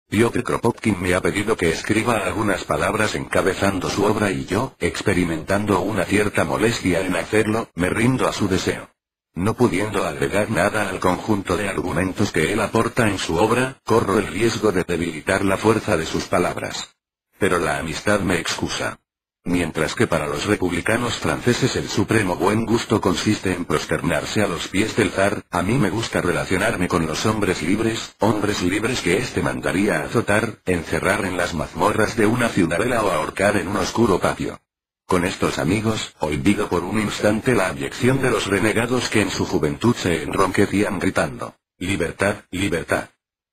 Piotr Kropotkin me ha pedido que escriba algunas palabras encabezando su obra y yo, experimentando una cierta molestia en hacerlo, me rindo a su deseo. No pudiendo agregar nada al conjunto de argumentos que él aporta en su obra, corro el riesgo de debilitar la fuerza de sus palabras. Pero la amistad me excusa. Mientras que para los republicanos franceses el supremo buen gusto consiste en prosternarse a los pies del zar, a mí me gusta relacionarme con los hombres libres que éste mandaría azotar, encerrar en las mazmorras de una ciudadela o ahorcar en un oscuro patio. Con estos amigos, olvido por un instante la abyección de los renegados que en su juventud se enronquecían gritando, «¡Libertad, libertad!»,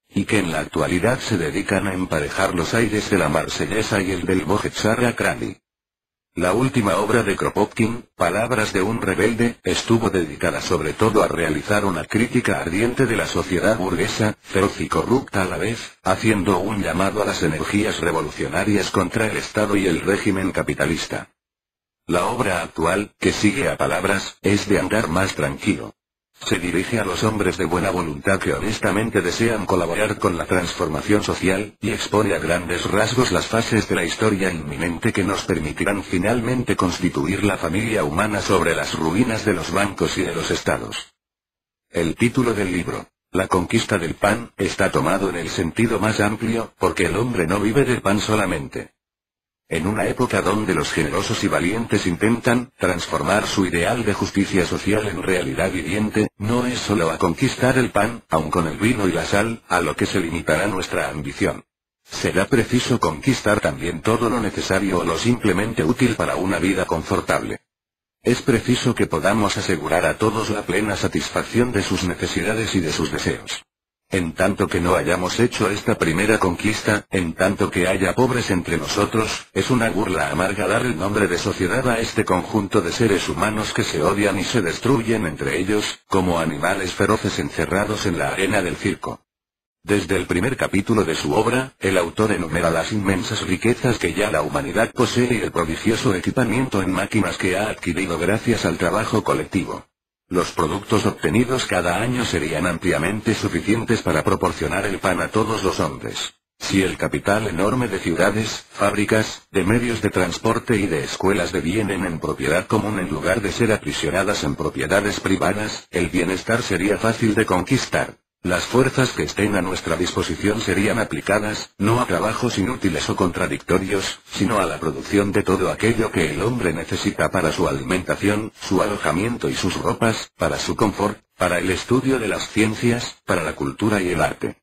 y que en la actualidad se dedican a emparejar los aires de la Marsellesa y el del Bojet-Sarra Krani. La última obra de Kropotkin, Palabras de un rebelde, estuvo dedicada sobre todo a realizar una crítica ardiente de la sociedad burguesa, feroz y corrupta a la vez, haciendo un llamado a las energías revolucionarias contra el Estado y el régimen capitalista. La obra actual, que sigue a Palabras, es de andar más tranquilo. Se dirige a los hombres de buena voluntad que honestamente desean colaborar con la transformación social, y expone a grandes rasgos las fases de la historia inminente que nos permitirán finalmente constituir la familia humana sobre las ruinas de los bancos y de los estados. El título del libro, La conquista del pan, está tomado en el sentido más amplio, porque el hombre no vive del pan solamente. En una época donde los generosos y valientes intentan transformar su ideal de justicia social en realidad viviente, no es solo a conquistar el pan, aun con el vino y la sal, a lo que se limitará nuestra ambición. Será preciso conquistar también todo lo necesario o lo simplemente útil para una vida confortable. Es preciso que podamos asegurar a todos la plena satisfacción de sus necesidades y de sus deseos. En tanto que no hayamos hecho esta primera conquista, en tanto que haya pobres entre nosotros, es una burla amarga dar el nombre de sociedad a este conjunto de seres humanos que se odian y se destruyen entre ellos, como animales feroces encerrados en la arena del circo. Desde el primer capítulo de su obra, el autor enumera las inmensas riquezas que ya la humanidad posee y el prodigioso equipamiento en máquinas que ha adquirido gracias al trabajo colectivo. Los productos obtenidos cada año serían ampliamente suficientes para proporcionar el pan a todos los hombres. Si el capital enorme de ciudades, fábricas, de medios de transporte y de escuelas devienen en propiedad común en lugar de ser aprisionadas en propiedades privadas, el bienestar sería fácil de conquistar. Las fuerzas que estén a nuestra disposición serían aplicadas, no a trabajos inútiles o contradictorios, sino a la producción de todo aquello que el hombre necesita para su alimentación, su alojamiento y sus ropas, para su confort, para el estudio de las ciencias, para la cultura y el arte.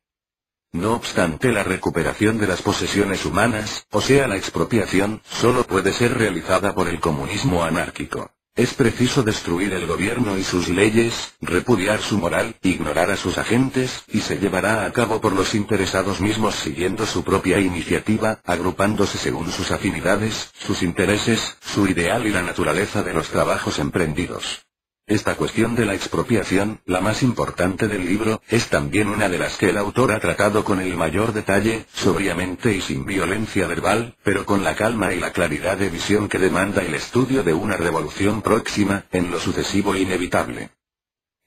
No obstante, la recuperación de las posesiones humanas, o sea la expropiación, solo puede ser realizada por el comunismo anárquico. Es preciso destruir el gobierno y sus leyes, repudiar su moral, ignorar a sus agentes, y se llevará a cabo por los interesados mismos siguiendo su propia iniciativa, agrupándose según sus afinidades, sus intereses, su ideal y la naturaleza de los trabajos emprendidos. Esta cuestión de la expropiación, la más importante del libro, es también una de las que el autor ha tratado con el mayor detalle, sobriamente y sin violencia verbal, pero con la calma y la claridad de visión que demanda el estudio de una revolución próxima, en lo sucesivo inevitable.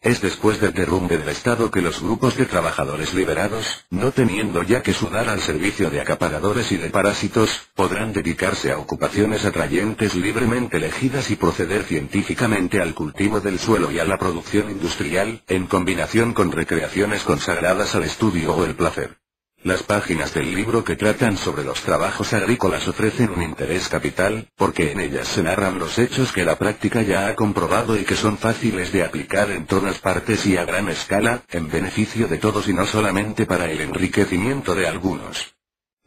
Es después del derrumbe del Estado que los grupos de trabajadores liberados, no teniendo ya que sudar al servicio de acaparadores y de parásitos, podrán dedicarse a ocupaciones atrayentes libremente elegidas y proceder científicamente al cultivo del suelo y a la producción industrial, en combinación con recreaciones consagradas al estudio o el placer. Las páginas del libro que tratan sobre los trabajos agrícolas ofrecen un interés capital, porque en ellas se narran los hechos que la práctica ya ha comprobado y que son fáciles de aplicar en todas partes y a gran escala, en beneficio de todos y no solamente para el enriquecimiento de algunos.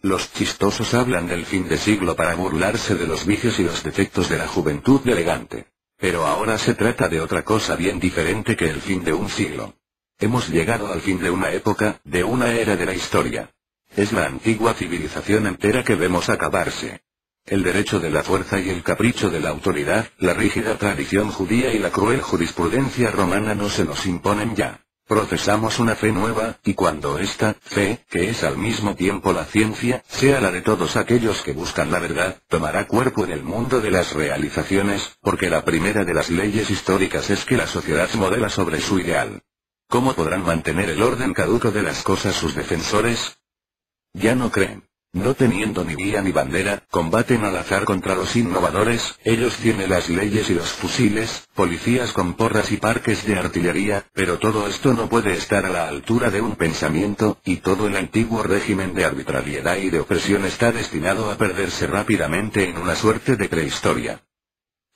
Los chistosos hablan del fin de siglo para burlarse de los vicios y los defectos de la juventud elegante. Pero ahora se trata de otra cosa bien diferente que el fin de un siglo. Hemos llegado al fin de una época, de una era de la historia. Es la antigua civilización entera que vemos acabarse. El derecho de la fuerza y el capricho de la autoridad, la rígida tradición judía y la cruel jurisprudencia romana no se nos imponen ya. Profesamos una fe nueva, y cuando esta fe, que es al mismo tiempo la ciencia, sea la de todos aquellos que buscan la verdad, tomará cuerpo en el mundo de las realizaciones, porque la primera de las leyes históricas es que la sociedad se modela sobre su ideal. ¿Cómo podrán mantener el orden caduco de las cosas sus defensores? Ya no creen. No teniendo ni guía ni bandera, combaten al azar contra los innovadores. Ellos tienen las leyes y los fusiles, policías con porras y parques de artillería, pero todo esto no puede estar a la altura de un pensamiento, y todo el antiguo régimen de arbitrariedad y de opresión está destinado a perderse rápidamente en una suerte de prehistoria.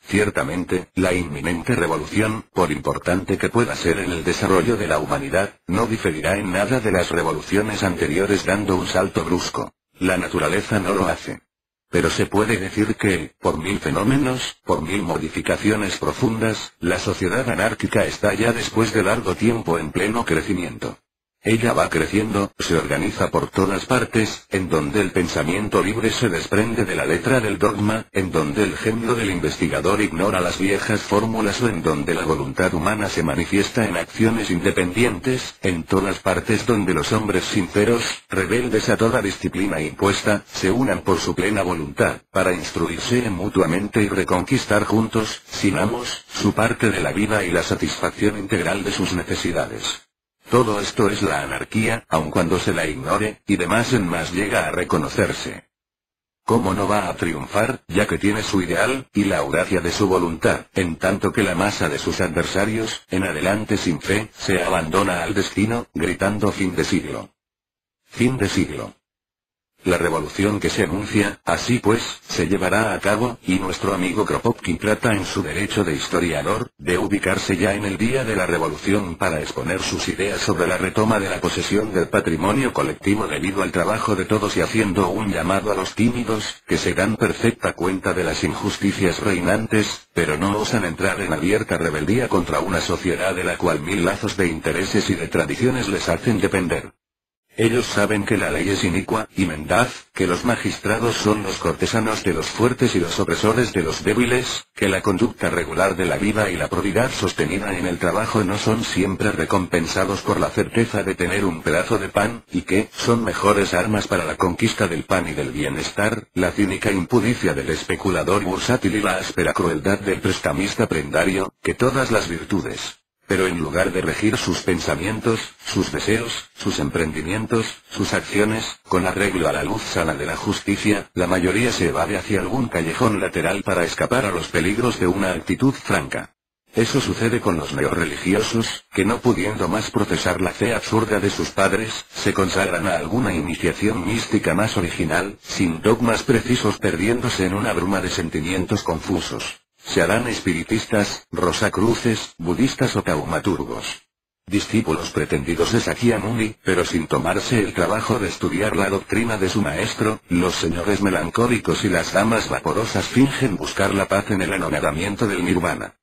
Ciertamente, la inminente revolución, por importante que pueda ser en el desarrollo de la humanidad, no diferirá en nada de las revoluciones anteriores dando un salto brusco. La naturaleza no lo hace. Pero se puede decir que, por 1000 fenómenos, por 1000 modificaciones profundas, la sociedad anárquica está ya después de largo tiempo en pleno crecimiento. Ella va creciendo, se organiza por todas partes, en donde el pensamiento libre se desprende de la letra del dogma, en donde el genio del investigador ignora las viejas fórmulas o en donde la voluntad humana se manifiesta en acciones independientes, en todas partes donde los hombres sinceros, rebeldes a toda disciplina impuesta, se unan por su plena voluntad, para instruirse mutuamente y reconquistar juntos, sin amos, su parte de la vida y la satisfacción integral de sus necesidades. Todo esto es la anarquía, aun cuando se la ignore, y de más en más llega a reconocerse. ¿Cómo no va a triunfar, ya que tiene su ideal, y la audacia de su voluntad, en tanto que la masa de sus adversarios, en adelante sin fe, se abandona al destino, gritando fin de siglo? Fin de siglo. La revolución que se anuncia, así pues, se llevará a cabo, y nuestro amigo Kropotkin trata en su derecho de historiador, de ubicarse ya en el día de la revolución para exponer sus ideas sobre la retoma de la posesión del patrimonio colectivo debido al trabajo de todos y haciendo un llamado a los tímidos, que se dan perfecta cuenta de las injusticias reinantes, pero no osan entrar en abierta rebeldía contra una sociedad de la cual 1000 lazos de intereses y de tradiciones les hacen depender. Ellos saben que la ley es inicua y mendaz, que los magistrados son los cortesanos de los fuertes y los opresores de los débiles, que la conducta regular de la vida y la probidad sostenida en el trabajo no son siempre recompensados por la certeza de tener un pedazo de pan, y que son mejores armas para la conquista del pan y del bienestar, la cínica impudicia del especulador bursátil y la áspera crueldad del prestamista prendario, que todas las virtudes. Pero en lugar de regir sus pensamientos, sus deseos, sus emprendimientos, sus acciones, con arreglo a la luz sana de la justicia, la mayoría se evade hacia algún callejón lateral para escapar a los peligros de una actitud franca. Eso sucede con los neorreligiosos, que no pudiendo más profesar la fe absurda de sus padres, se consagran a alguna iniciación mística más original, sin dogmas precisos perdiéndose en una bruma de sentimientos confusos. Se harán espiritistas, rosacruces, budistas o taumaturgos. Discípulos pretendidos de Sakyamuni, pero sin tomarse el trabajo de estudiar la doctrina de su maestro, los señores melancólicos y las damas vaporosas fingen buscar la paz en el anonadamiento del nirvana.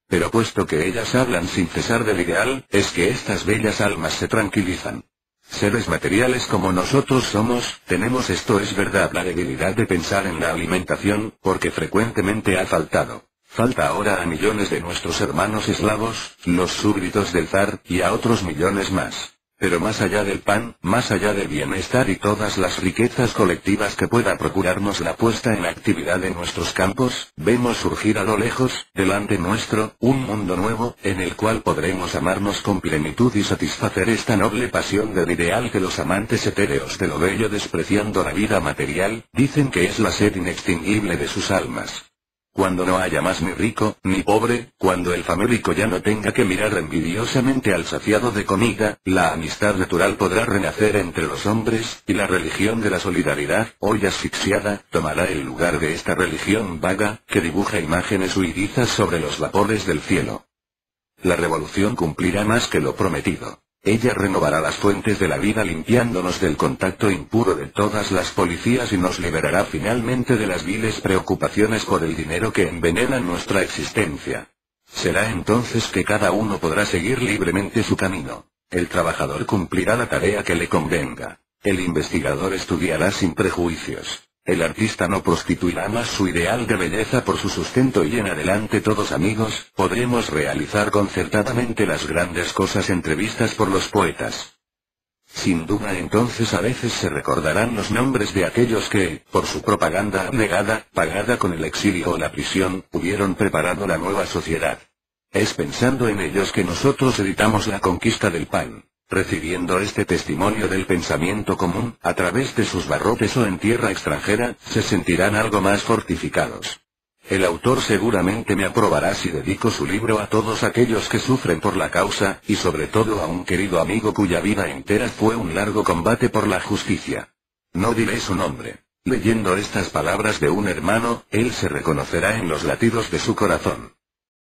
Pero puesto que ellas hablan sin cesar del ideal, es que estas bellas almas se tranquilizan. Seres materiales como nosotros somos, tenemos esto es verdad la debilidad de pensar en la alimentación, porque frecuentemente ha faltado. Falta ahora a millones de nuestros hermanos eslavos, los súbditos del zar, y a otros millones más. Pero más allá del pan, más allá del bienestar y todas las riquezas colectivas que pueda procurarnos la puesta en actividad de nuestros campos, vemos surgir a lo lejos, delante nuestro, un mundo nuevo, en el cual podremos amarnos con plenitud y satisfacer esta noble pasión del ideal que los amantes etéreos de lo bello despreciando la vida material, dicen que es la sed inextinguible de sus almas. Cuando no haya más ni rico, ni pobre, cuando el famélico ya no tenga que mirar envidiosamente al saciado de comida, la amistad natural podrá renacer entre los hombres, y la religión de la solidaridad, hoy asfixiada, tomará el lugar de esta religión vaga, que dibuja imágenes huidizas sobre los vapores del cielo. La revolución cumplirá más que lo prometido. Ella renovará las fuentes de la vida limpiándonos del contacto impuro de todas las policías y nos liberará finalmente de las viles preocupaciones por el dinero que envenenan nuestra existencia. Será entonces que cada uno podrá seguir libremente su camino. El trabajador cumplirá la tarea que le convenga. El investigador estudiará sin prejuicios. El artista no prostituirá más su ideal de belleza por su sustento y en adelante todos amigos, podremos realizar concertadamente las grandes cosas entrevistas por los poetas. Sin duda entonces a veces se recordarán los nombres de aquellos que, por su propaganda abnegada, pagada con el exilio o la prisión, hubieron preparado la nueva sociedad. Es pensando en ellos que nosotros editamos La conquista del pan. Recibiendo este testimonio del pensamiento común, a través de sus barrotes o en tierra extranjera, se sentirán algo más fortificados. El autor seguramente me aprobará si dedico su libro a todos aquellos que sufren por la causa, y sobre todo a un querido amigo cuya vida entera fue un largo combate por la justicia. No diré su nombre. Leyendo estas palabras de un hermano, él se reconocerá en los latidos de su corazón.